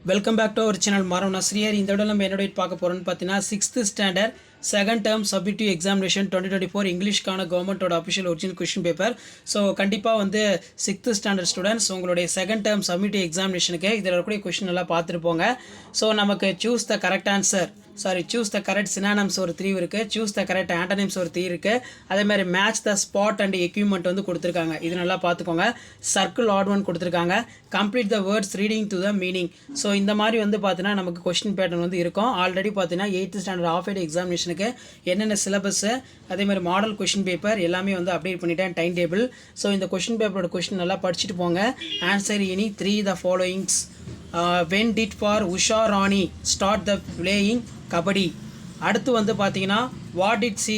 Welcome back to our channel மாறவ் நஸ்ரியர். இந்த விட நம்ம என்னோட பார்க்க போகிறோன்னு பார்த்தீங்கன்னா 6th standard second term subjective examination 2024 இங்கிலீஷ்க்கான கவர்மெண்ட்டோட official original question paper. So கண்டிப்பாக வந்து 6th ஸ்டாண்டர்ட் ஸ்டூடெண்ட்ஸ் உங்களுடைய செகண்ட் டேர்ம் சப்ஜெக்டிவ் எக்ஸாமினேஷனுக்கு இதில் இருக்கக்கூடிய கொஸ்டின் எல்லாம் பார்த்துட்டு போங்க. ஸோ நமக்கு choose the correct answer choose the correct synonyms ஒரு 3 இருக்குது, சூஸ் த கரெக்ட் ஆண்டனிம்ஸ் ஒரு 3 இருக்குது. அதேமாதிரி match the spot and equipment வந்து கொடுத்துருக்காங்க. இது நல்லா பார்த்துக்கோங்க. சர்க்கிள் ஆட் ஒன் கொடுத்துருக்காங்க. Complete the words reading to the meaning. So இந்த மாதிரி வந்து பார்த்தீங்கன்னா நமக்கு கொஸ்டின் பேட்டர்ன் வந்து இருக்கும். ஆல்ரெடி பார்த்தீங்கன்னா 8th ஸ்டாண்டர்ட் ஆஃப் எய்ட் எக்ஸாமினேஷனுக்கு என்னென்ன சிலபஸ்ஸு அதேமாதிரி மாடல் கொஸ்டின் பேப்பர் எல்லாமே வந்து அப்டேட் பண்ணிட்டேன், டைம் டேபிள். ஸோ இந்த கொஸ்டின் பேப்பரோட கொஸ்டின் நல்லா படிச்சுட்டு போங்க. Answer any 3 the followings. when did for Usha Rani start the playing kabaddi? அடுத்து வந்து பார்த்தீங்கன்னா what did she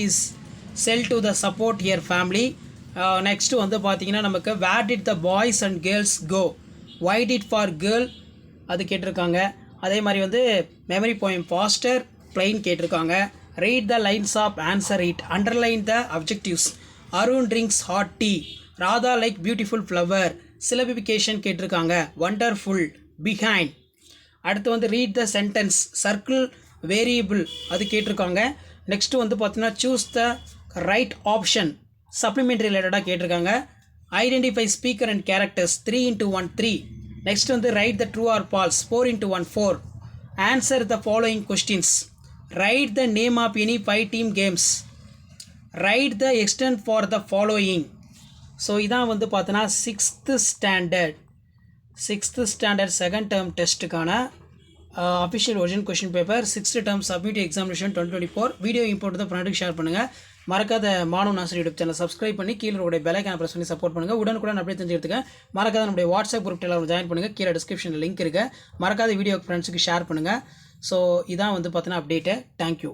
sell to the support her family? Next வந்து பார்த்தீங்கன்னா நமக்கு where did the boys and girls go? why did for girl அது கேட்டிருக்காங்க. அதே மாதிரி வந்து மெமரி போயம் ஃபாஸ்டர் பிளைன் கேட்டிருக்காங்க. read the lines of answer it, underline the objectives. Arun drinks hot tea, Radha like beautiful flower. syllabification கேட்டிருக்காங்க. wonderful, behind. அடுத்து வந்து read the sentence, circle variable அது கேட்டிருக்காங்க. நெக்ஸ்ட்டு வந்து பார்த்தீங்கன்னா choose the right option, supplementary ரிலேட்டடாக கேட்டிருக்காங்க. Identify speaker and characters 3 into 1 3. Next வந்து write the true or false 4 into 1 4. Answer the following questions. Write the name of any 5 team games. Write the extent for the following. So இதான் வந்து பார்த்தோன்னா 6th standard second term டெஸ்ட்டுக்கான official original question paper 6th term submit examination 2024. Video import தான் ஃப்ரெண்டுக்கு share பண்ணுங்கள். மறக்காத மாணவ Nassar YouTube channel subscribe பண்ணி கீழே உடைய பெல் ஐகானை பிரஸ் பண்ணி சப்போர்ட் பண்ணுங்கள். உடனுக்குடன் அப்படியே தெரிஞ்சுக்கிறதுக்கு மறக்காத நம்முடைய வாட்ஸ்அப் குரூப் எல்லாம் ஜாயின் பண்ணுங்கள். கீழே டிஸ்கிரிப்ஷனில் லிங்க் இருக்குது. மறக்காத வீடியோ ஃப்ரெண்ட்ஸுக்கு ஷேர் பண்ணுங்கள். ஸோ இதான் வந்து பார்த்தீங்கன்னா அப்டேட்டு. தேங்க்யூ.